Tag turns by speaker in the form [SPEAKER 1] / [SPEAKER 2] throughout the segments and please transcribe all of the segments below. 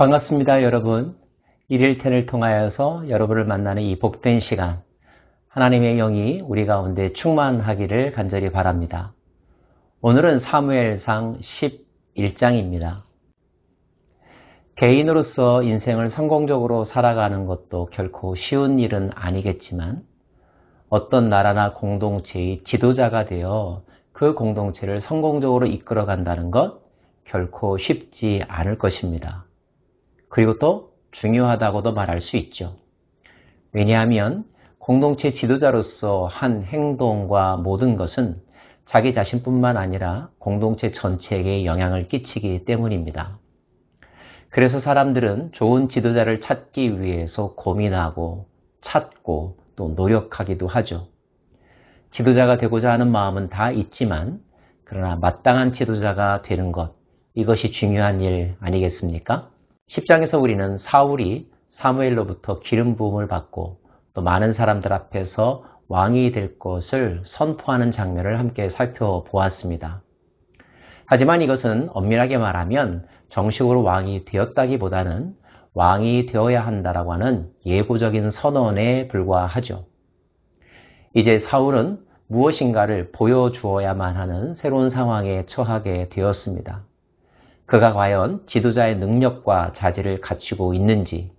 [SPEAKER 1] 반갑습니다, 여러분. 일일텐을 통하여서 여러분을 만나는 이 복된 시간, 하나님의 영이 우리 가운데 충만하기를 간절히 바랍니다. 오늘은 사무엘상 11장입니다. 개인으로서 인생을 성공적으로 살아가는 것도 결코 쉬운 일은 아니겠지만, 어떤 나라나 공동체의 지도자가 되어 그 공동체를 성공적으로 이끌어 간다는 것 결코 쉽지 않을 것입니다. 그리고 또 중요하다고도 말할 수 있죠. 왜냐하면 공동체 지도자로서 한 행동과 모든 것은 자기 자신뿐만 아니라 공동체 전체에게 영향을 끼치기 때문입니다. 그래서 사람들은 좋은 지도자를 찾기 위해서 고민하고 찾고 또 노력하기도 하죠. 지도자가 되고자 하는 마음은 다 있지만, 그러나 마땅한 지도자가 되는 것, 이것이 중요한 일 아니겠습니까? 10장에서 우리는 사울이 사무엘로부터 기름 부음을 받고 또 많은 사람들 앞에서 왕이 될 것을 선포하는 장면을 함께 살펴보았습니다. 하지만 이것은 엄밀하게 말하면 정식으로 왕이 되었다기보다는 왕이 되어야 한다라고 하는 예고적인 선언에 불과하죠. 이제 사울은 무엇인가를 보여주어야만 하는 새로운 상황에 처하게 되었습니다. 그가 과연 지도자의 능력과 자질을 갖추고 있는지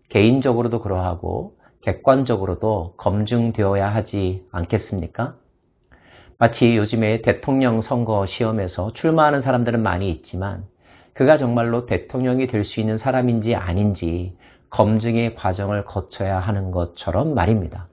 [SPEAKER 1] 개인적으로도 그러하고 객관적으로도 검증되어야 하지 않겠습니까? 마치 요즘에 대통령 선거 시험에서 출마하는 사람들은 많이 있지만 그가 정말로 대통령이 될 수 있는 사람인지 아닌지 검증의 과정을 거쳐야 하는 것처럼 말입니다.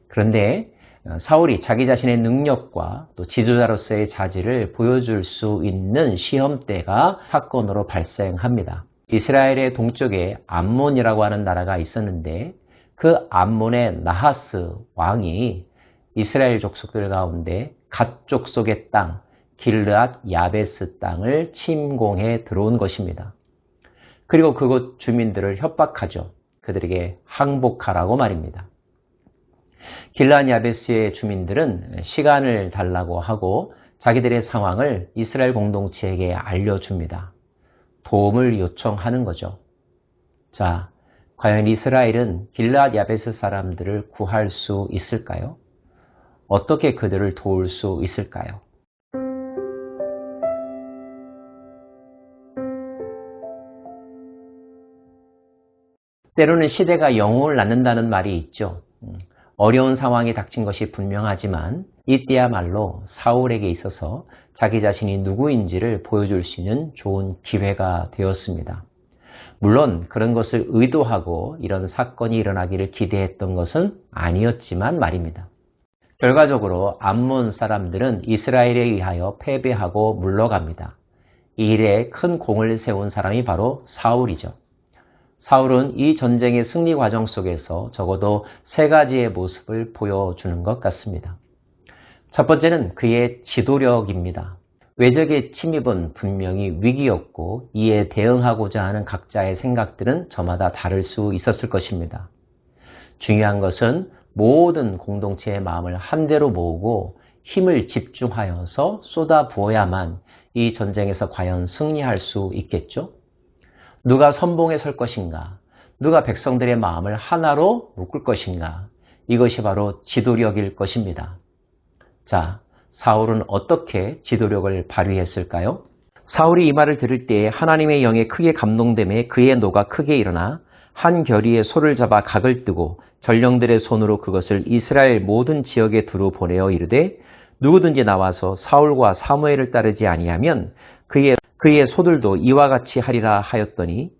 [SPEAKER 1] 그런데 사울이 자기 자신의 능력과 또 지도자로서의 자질을 보여줄 수 있는 시험대가 사건으로 발생합니다. 이스라엘의 동쪽에 암몬이라고 하는 나라가 있었는데 그 암몬의 나하스 왕이 이스라엘 족속들 가운데 갓 족속의 땅 길르앗 야베스 땅을 침공해 들어온 것입니다. 그리고 그곳 주민들을 협박하죠. 그들에게 항복하라고 말입니다. 길르앗 야베스의 주민들은 시간을 달라고 하고 자기들의 상황을 이스라엘 공동체에게 알려줍니다. 도움을 요청하는 거죠. 자, 과연 이스라엘은 길르앗 야베스 사람들을 구할 수 있을까요? 어떻게 그들을 도울 수 있을까요? 때로는 시대가 영웅을 낳는다는 말이 있죠. 어려운 상황이 닥친 것이 분명하지만 이때야말로 사울에게 있어서 자기 자신이 누구인지를 보여줄 수 있는 좋은 기회가 되었습니다. 물론 그런 것을 의도하고 이런 사건이 일어나기를 기대했던 것은 아니었지만 말입니다. 결과적으로 암몬 사람들은 이스라엘에 의하여 패배하고 물러갑니다. 이 일에 큰 공을 세운 사람이 바로 사울이죠. 사울은 이 전쟁의 승리 과정 속에서 적어도 세 가지의 모습을 보여주는 것 같습니다. 첫 번째는 그의 지도력입니다. 외적의 침입은 분명히 위기였고 이에 대응하고자 하는 각자의 생각들은 저마다 다를 수 있었을 것입니다. 중요한 것은 모든 공동체의 마음을 한데로 모으고 힘을 집중하여서 쏟아부어야만 이 전쟁에서 과연 승리할 수 있겠죠? 누가 선봉에 설 것인가? 누가 백성들의 마음을 하나로 묶을 것인가? 이것이 바로 지도력일 것입니다. 자, 사울은 어떻게 지도력을 발휘했을까요? 사울이 이 말을 들을 때 하나님의 영에 크게 감동됨에 그의 노가 크게 일어나 한 결의에 소를 잡아 각을 뜨고 전령들의 손으로 그것을 이스라엘 모든 지역에 두루 보내어 이르되 누구든지 나와서 사울과 사무엘을 따르지 아니하면 그의 소들도 이와 같이 하리라 하였더니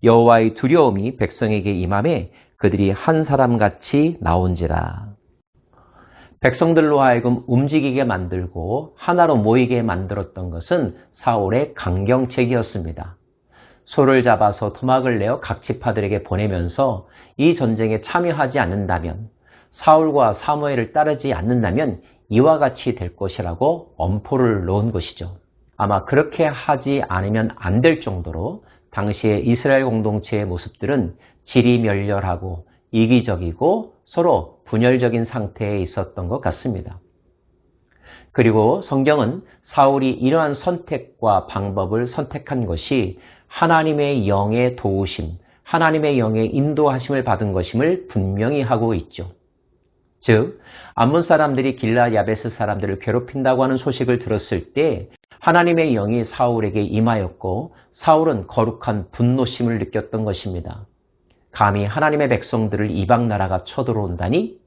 [SPEAKER 1] 여호와의 두려움이 백성에게 임함에 그들이 한 사람같이 나온지라. 백성들로 하여금 움직이게 만들고 하나로 모이게 만들었던 것은 사울의 강경책이었습니다. 소를 잡아서 토막을 내어 각 지파들에게 보내면서 이 전쟁에 참여하지 않는다면, 사울과 사무엘을 따르지 않는다면 이와 같이 될 것이라고 엄포를 놓은 것이죠. 아마 그렇게 하지 않으면 안 될 정도로 당시의 이스라엘 공동체의 모습들은 지리멸렬하고 이기적이고 서로 분열적인 상태에 있었던 것 같습니다. 그리고 성경은 사울이 이러한 선택과 방법을 선택한 것이 하나님의 영의 도우심, 하나님의 영의 인도하심을 받은 것임을 분명히 하고 있죠. 즉, 암몬 사람들이 길르앗 야베스 사람들을 괴롭힌다고 하는 소식을 들었을 때 하나님의 영이 사울에게 임하였고 사울은 거룩한 분노심을 느꼈던 것입니다. 감히 하나님의 백성들을 이방 나라가 쳐들어온다니?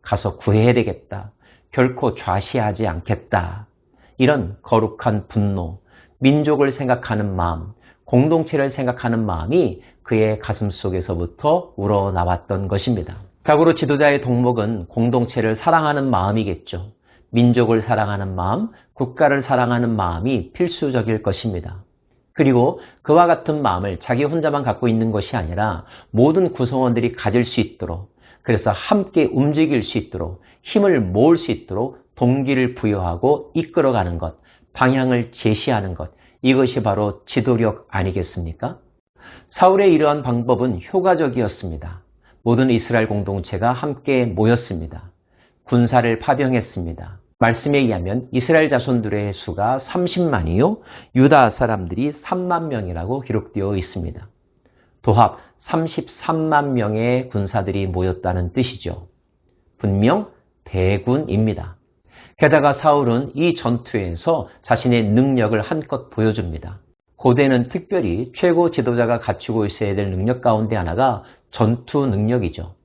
[SPEAKER 1] 가서 구해야 되겠다. 결코 좌시하지 않겠다. 이런 거룩한 분노, 민족을 생각하는 마음, 공동체를 생각하는 마음이 그의 가슴 속에서부터 우러나왔던 것입니다. 자고로 지도자의 덕목은 공동체를 사랑하는 마음이겠죠. 민족을 사랑하는 마음, 국가를 사랑하는 마음이 필수적일 것입니다. 그리고 그와 같은 마음을 자기 혼자만 갖고 있는 것이 아니라 모든 구성원들이 가질 수 있도록, 그래서 함께 움직일 수 있도록, 힘을 모을 수 있도록 동기를 부여하고 이끌어가는 것, 방향을 제시하는 것, 이것이 바로 지도력 아니겠습니까? 사울의 이러한 방법은 효과적이었습니다. 모든 이스라엘 공동체가 함께 모였습니다. 군사를 파병했습니다. 말씀에 의하면 이스라엘 자손들의 수가 30만이요 유다 사람들이 3만 명이라고 기록되어 있습니다. 도합 33만 명의 군사들이 모였다는 뜻이죠. 분명 대군입니다. 게다가 사울은 이 전투에서 자신의 능력을 한껏 보여줍니다. 고대는 특별히 최고 지도자가 갖추고 있어야 될 능력 가운데 하나가 전투 능력이죠.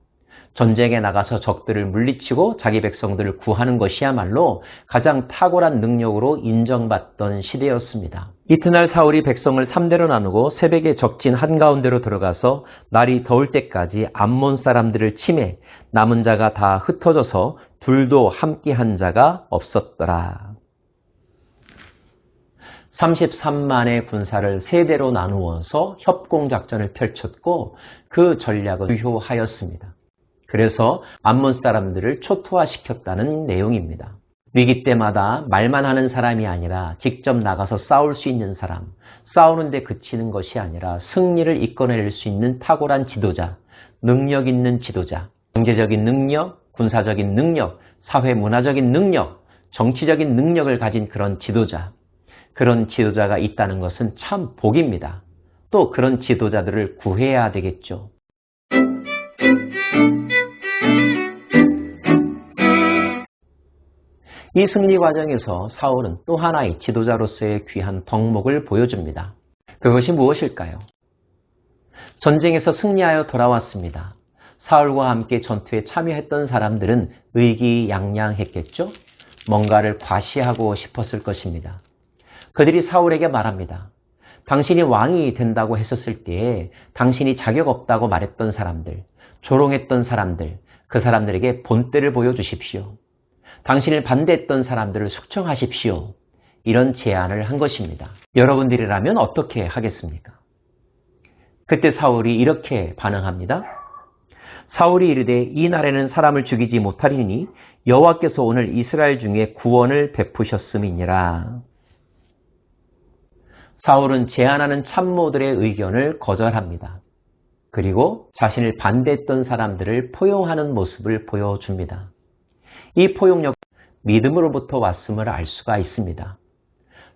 [SPEAKER 1] 전쟁에 나가서 적들을 물리치고 자기 백성들을 구하는 것이야말로 가장 탁월한 능력으로 인정받던 시대였습니다. 이튿날 사울이 백성을 3대로 나누고 새벽에 적진 한가운데로 들어가서 날이 더울 때까지 암몬 사람들을 치매, 남은 자가 다 흩어져서 둘도 함께한 자가 없었더라. 33만의 군사를 3대로 나누어서 협공작전을 펼쳤고 그 전략은 유효하였습니다. 그래서 암몬 사람들을 초토화시켰다는 내용입니다. 위기 때마다 말만 하는 사람이 아니라 직접 나가서 싸울 수 있는 사람, 싸우는데 그치는 것이 아니라 승리를 이끌어낼 수 있는 탁월한 지도자, 능력 있는 지도자, 경제적인 능력, 군사적인 능력, 사회 문화적인 능력, 정치적인 능력을 가진 그런 지도자, 그런 지도자가 있다는 것은 참 복입니다. 또 그런 지도자들을 구해야 되겠죠. 이 승리 과정에서 사울은 또 하나의 지도자로서의 귀한 덕목을 보여줍니다. 그것이 무엇일까요? 전쟁에서 승리하여 돌아왔습니다. 사울과 함께 전투에 참여했던 사람들은 의기양양했겠죠? 뭔가를 과시하고 싶었을 것입니다. 그들이 사울에게 말합니다. 당신이 왕이 된다고 했었을 때에 당신이 자격 없다고 말했던 사람들, 조롱했던 사람들, 그 사람들에게 본때를 보여주십시오. 당신을 반대했던 사람들을 숙청하십시오. 이런 제안을 한 것입니다. 여러분들이라면 어떻게 하겠습니까? 그때 사울이 이렇게 반응합니다. 사울이 이르되 이 날에는 사람을 죽이지 못하리니 여호와께서 오늘 이스라엘 중에 구원을 베푸셨음이니라. 사울은 제안하는 참모들의 의견을 거절합니다. 그리고 자신을 반대했던 사람들을 포용하는 모습을 보여줍니다. 이 포용력, 믿음으로부터 왔음을 알 수가 있습니다.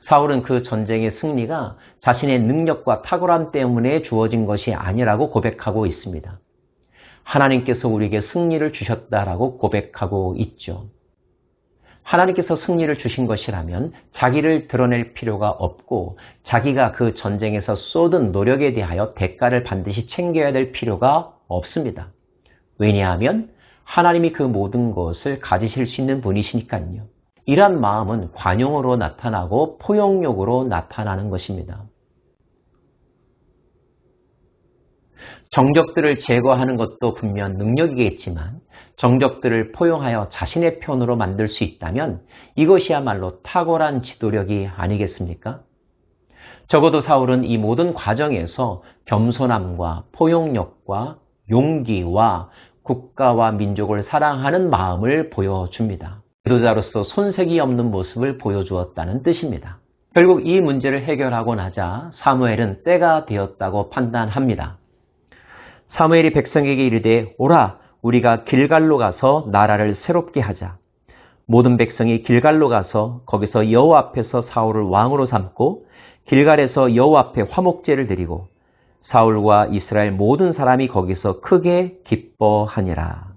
[SPEAKER 1] 사울은 그 전쟁의 승리가 자신의 능력과 탁월함 때문에 주어진 것이 아니라고 고백하고 있습니다. 하나님께서 우리에게 승리를 주셨다라고 고백하고 있죠. 하나님께서 승리를 주신 것이라면 자기를 드러낼 필요가 없고 자기가 그 전쟁에서 쏟은 노력에 대하여 대가를 반드시 챙겨야 될 필요가 없습니다. 왜냐하면 하나님이 그 모든 것을 가지실 수 있는 분이시니까요. 이러한 마음은 관용으로 나타나고 포용력으로 나타나는 것입니다. 정적들을 제거하는 것도 분명 능력이겠지만 정적들을 포용하여 자신의 편으로 만들 수 있다면 이것이야말로 탁월한 지도력이 아니겠습니까? 적어도 사울은 이 모든 과정에서 겸손함과 포용력과 용기와 국가와 민족을 사랑하는 마음을 보여줍니다. 지도자로서 손색이 없는 모습을 보여주었다는 뜻입니다. 결국 이 문제를 해결하고 나자 사무엘은 때가 되었다고 판단합니다. 사무엘이 백성에게 이르되 오라 우리가 길갈로 가서 나라를 새롭게 하자. 모든 백성이 길갈로 가서 거기서 여호와 앞에서 사울을 왕으로 삼고 길갈에서 여호와 앞에 화목제를 드리고 사울과 이스라엘 모든 사람이 거기서 크게 기뻐하니라.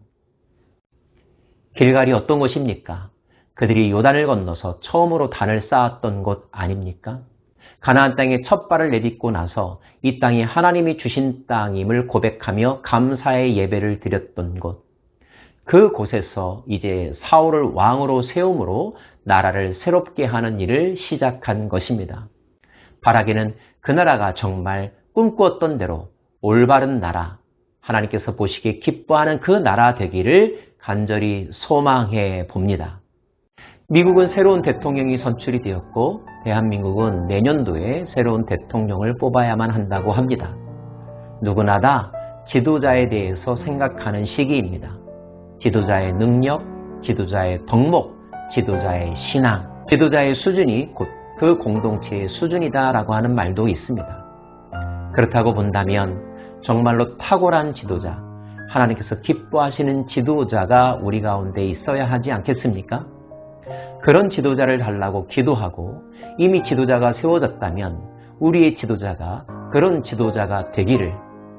[SPEAKER 1] 길갈이 어떤 곳입니까? 그들이 요단을 건너서 처음으로 단을 쌓았던 곳 아닙니까? 가나안 땅에 첫 발을 내딛고 나서 이 땅이 하나님이 주신 땅임을 고백하며 감사의 예배를 드렸던 곳. 그곳에서 이제 사울을 왕으로 세움으로 나라를 새롭게 하는 일을 시작한 것입니다. 바라기는 그 나라가 정말 꿈꾸었던 대로 올바른 나라, 하나님께서 보시기에 기뻐하는 그 나라 되기를 간절히 소망해 봅니다. 미국은 새로운 대통령이 선출이 되었고 대한민국은 내년도에 새로운 대통령을 뽑아야만 한다고 합니다. 누구나 다 지도자에 대해서 생각하는 시기입니다. 지도자의 능력, 지도자의 덕목, 지도자의 신앙, 지도자의 수준이 곧 그 공동체의 수준이다라고 하는 말도 있습니다. 그렇다고 본다면 정말로 탁월한 지도자, 하나님께서 기뻐하시는 지도자가 우리 가운데 있어야 하지 않겠습니까? 그런 지도자를 달라고 기도하고 이미 지도자가 세워졌다면 우리의 지도자가 그런 지도자가 되기를,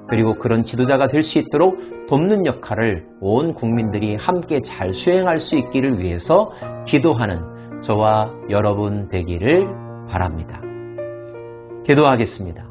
[SPEAKER 1] 그리고 그런 지도자가 될 수 있도록 돕는 역할을 온 국민들이 함께 잘 수행할 수 있기를 위해서 기도하는 저와 여러분 되기를 바랍니다. 기도하겠습니다.